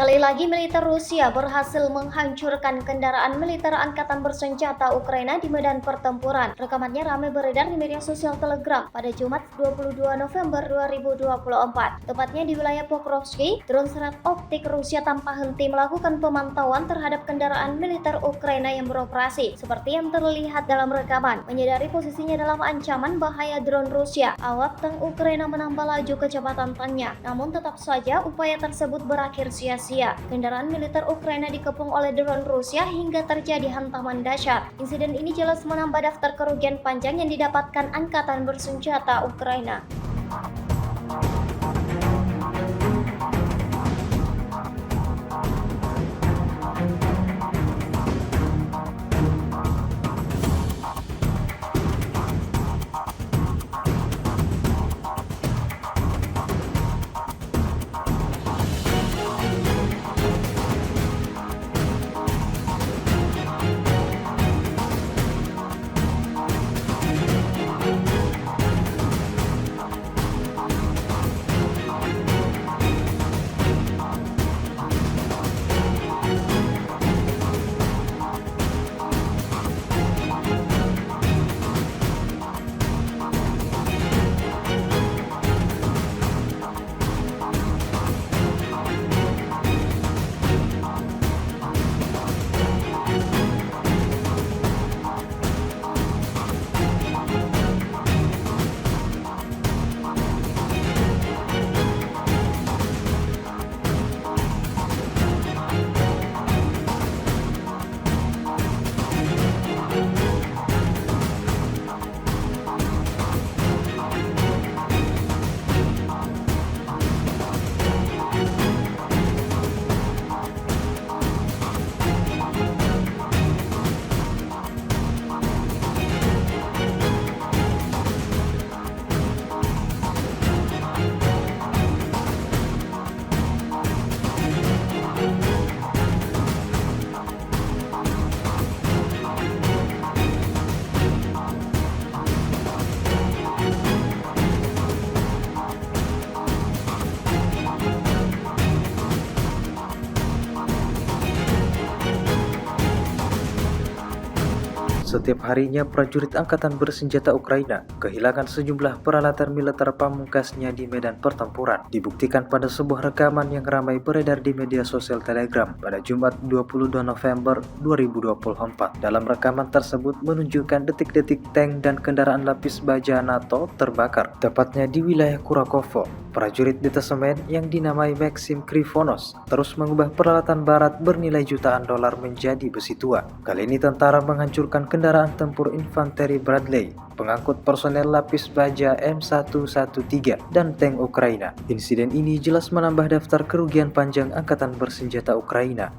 Sekali lagi militer Rusia berhasil menghancurkan kendaraan militer angkatan bersenjata Ukraina di medan pertempuran. Rekamannya ramai beredar di media sosial Telegram pada Jumat 22 November 2024. Tepatnya di wilayah Pokrovsky, drone serat optik Rusia tanpa henti melakukan pemantauan terhadap kendaraan militer Ukraina yang beroperasi. Seperti yang terlihat dalam rekaman, menyadari posisinya dalam ancaman bahaya drone Rusia, awak tank Ukraina menambah laju kecepatan tanknya. Namun tetap saja upaya tersebut berakhir sia-sia. Kendaraan militer Ukraina dikepung oleh drone Rusia hingga terjadi hantaman dahsyat. Insiden ini jelas menambah daftar kerugian panjang yang didapatkan angkatan bersenjata Ukraina. Setiap harinya prajurit angkatan bersenjata Ukraina kehilangan sejumlah peralatan militer pamungkasnya di medan pertempuran. Dibuktikan pada sebuah rekaman yang ramai beredar di media sosial Telegram pada Jumat 22 November 2024. Dalam rekaman tersebut menunjukkan detik-detik tank dan kendaraan lapis baja NATO terbakar, tepatnya di wilayah Kurakovo. Prajurit detasemen yang dinamai Maxim Krivonos terus mengubah peralatan barat bernilai jutaan dolar menjadi besi tua. Kali ini tentara menghancurkan kendaraan tempur infanteri Bradley, pengangkut personel lapis baja M113 dan tank Ukraina. Insiden ini jelas menambah daftar kerugian panjang angkatan bersenjata Ukraina.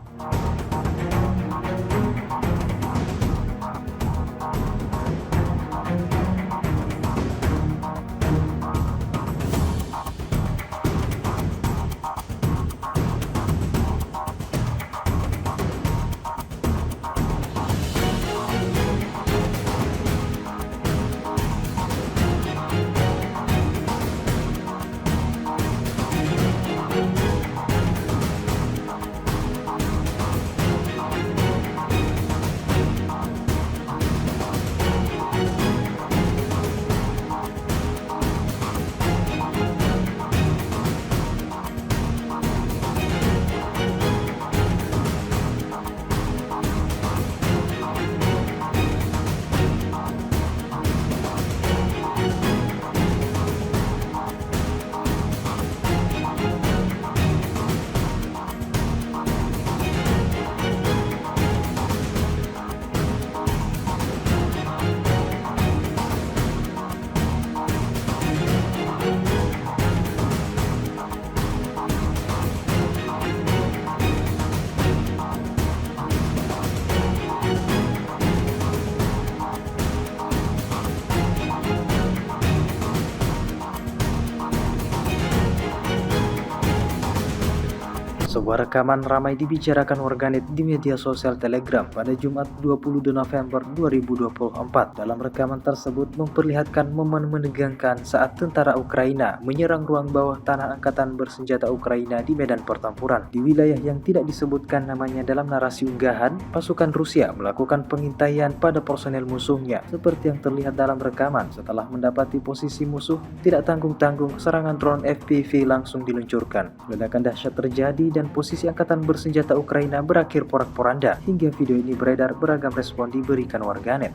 Sebuah rekaman ramai dibicarakan warganet di media sosial Telegram pada Jumat 22 November 2024. Dalam rekaman tersebut memperlihatkan momen menegangkan saat tentara Ukraina menyerang ruang bawah tanah angkatan bersenjata Ukraina di medan pertempuran. Di wilayah yang tidak disebutkan namanya dalam narasi unggahan, pasukan Rusia melakukan pengintaian pada personel musuhnya seperti yang terlihat dalam rekaman. Setelah mendapati posisi musuh, tidak tanggung-tanggung serangan drone FPV langsung diluncurkan. Ledakan dahsyat terjadi dan posisi angkatan bersenjata Ukraina berakhir porak-poranda. Hingga video ini beredar, beragam respon diberikan warganet.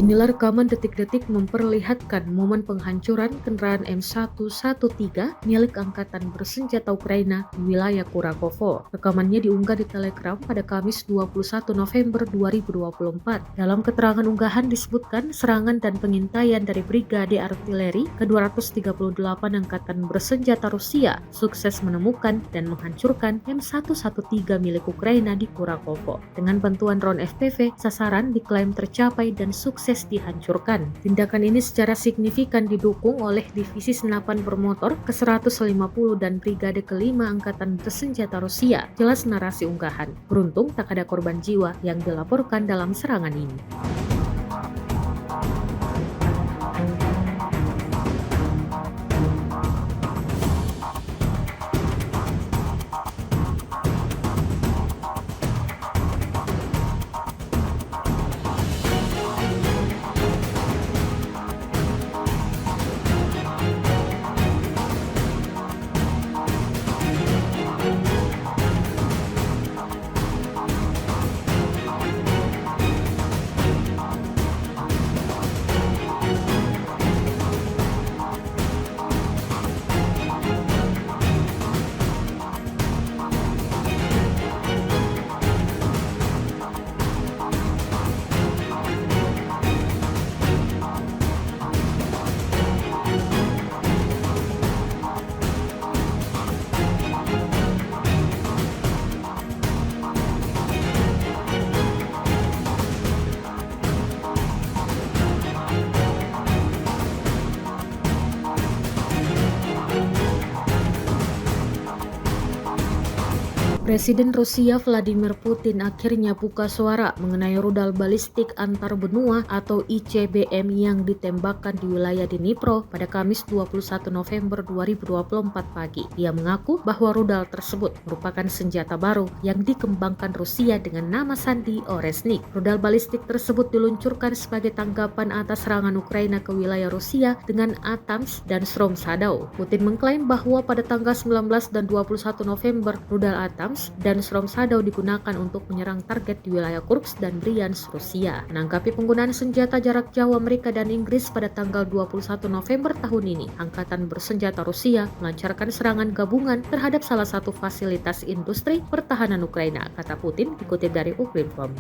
Inilah rekaman detik-detik memperlihatkan momen penghancuran kendaraan M113 milik Angkatan Bersenjata Ukraina di wilayah Kurakovo. Rekamannya diunggah di Telegram pada Kamis 21 November 2024. Dalam keterangan unggahan disebutkan serangan dan pengintaian dari Brigade Artileri ke-238 Angkatan Bersenjata Rusia sukses menemukan dan menghancurkan M113 milik Ukraina di Kurakovo. Dengan bantuan drone FPV, sasaran diklaim tercapai dan sukses dihancurkan. Tindakan ini secara signifikan didukung oleh Divisi Senapan Bermotor ke-150 dan Brigade ke-5 Angkatan Bersenjata Rusia. Jelas narasi unggahan. Beruntung tak ada korban jiwa yang dilaporkan dalam serangan ini. Presiden Rusia Vladimir Putin akhirnya buka suara mengenai rudal balistik antar benua atau ICBM yang ditembakkan di wilayah Dnipro pada Kamis 21 November 2024 pagi. Ia mengaku bahwa rudal tersebut merupakan senjata baru yang dikembangkan Rusia dengan nama sandi Oresnik. Rudal balistik tersebut diluncurkan sebagai tanggapan atas serangan Ukraina ke wilayah Rusia dengan ATAMS dan Strom Shadow. Putin mengklaim bahwa pada tanggal 19 dan 21 November, rudal ATAMS dan Strom Shadow digunakan untuk menyerang target di wilayah Kursk dan Bryansk, Rusia. Menanggapi penggunaan senjata jarak jauh Amerika dan Inggris pada tanggal 21 November tahun ini, Angkatan Bersenjata Rusia melancarkan serangan gabungan terhadap salah satu fasilitas industri pertahanan Ukraina, kata Putin dikutip dari Ukrinform.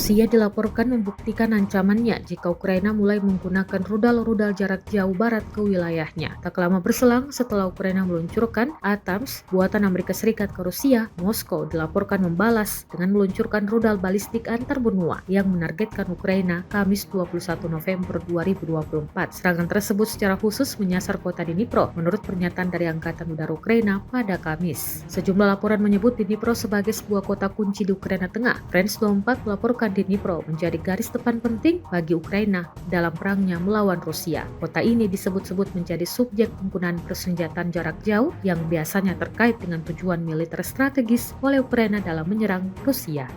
Rusia dilaporkan membuktikan ancamannya jika Ukraina mulai menggunakan rudal-rudal jarak jauh barat ke wilayahnya. Tak lama berselang setelah Ukraina meluncurkan ATAMS buatan Amerika Serikat ke Rusia, Moskow dilaporkan membalas dengan meluncurkan rudal balistik antar benua yang menargetkan Ukraina Kamis 21 November 2024. Serangan tersebut secara khusus menyasar kota Dnipro menurut pernyataan dari Angkatan Udara Ukraina pada Kamis. Sejumlah laporan menyebut Dnipro sebagai sebuah kota kunci di Ukraina Tengah. France 24 melaporkan Dnipro menjadi garis depan penting bagi Ukraina dalam perangnya melawan Rusia. Kota ini disebut-sebut menjadi subjek penggunaan persenjataan jarak jauh yang biasanya terkait dengan tujuan militer strategis oleh Ukraina dalam menyerang Rusia.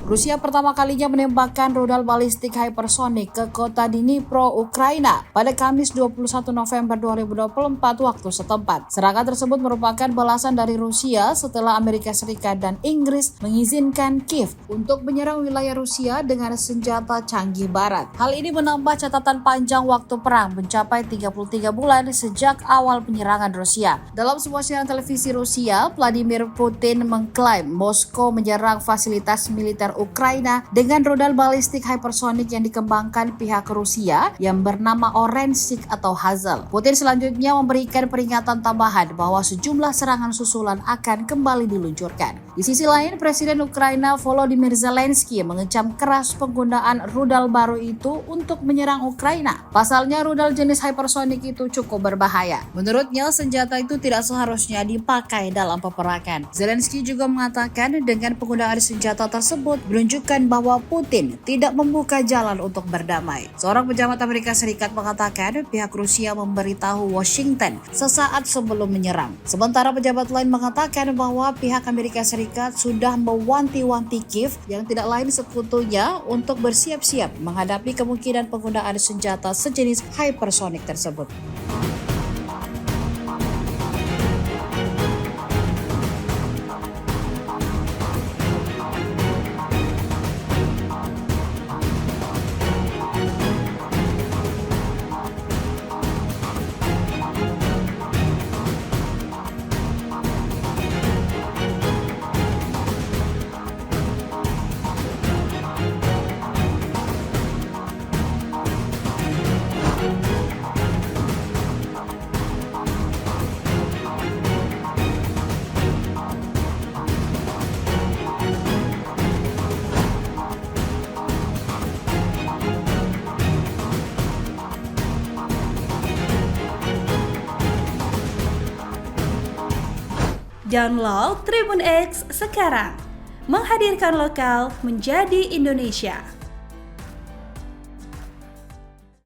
Rusia pertama kalinya menembakkan rudal balistik hypersonic ke kota Dnipro, Ukraina pada Kamis 21 November 2024 waktu setempat. Serangan tersebut merupakan balasan dari Rusia setelah Amerika Serikat dan Inggris mengizinkan Kiev untuk menyerang wilayah Rusia dengan senjata canggih barat. Hal ini menambah catatan panjang waktu perang mencapai 33 bulan sejak awal penyerangan Rusia. Dalam sebuah siaran televisi Rusia, Vladimir Putin mengklaim Moskow menyerang fasilitas militer Ukraina dengan rudal balistik hypersonic yang dikembangkan pihak Rusia yang bernama Orensik atau Hazel. Putin selanjutnya memberikan peringatan tambahan bahwa sejumlah serangan susulan akan kembali diluncurkan. Di sisi lain, Presiden Ukraina Volodymyr Zelensky mengecam keras penggunaan rudal baru itu untuk menyerang Ukraina. Pasalnya, rudal jenis hypersonic itu cukup berbahaya. Menurutnya, senjata itu tidak seharusnya dipakai dalam peperangan. Zelensky juga mengatakan dengan penggunaan senjata tersebut menunjukkan bahwa Putin tidak membuka jalan untuk berdamai. Seorang pejabat Amerika Serikat mengatakan pihak Rusia memberitahu Washington sesaat sebelum menyerang. Sementara pejabat lain mengatakan bahwa pihak Amerika Serikat sudah mewanti-wanti Kiev yang tidak lain sekutunya untuk bersiap-siap menghadapi kemungkinan penggunaan senjata sejenis hypersonic tersebut. Download Tribun X sekarang, menghadirkan lokal menjadi Indonesia.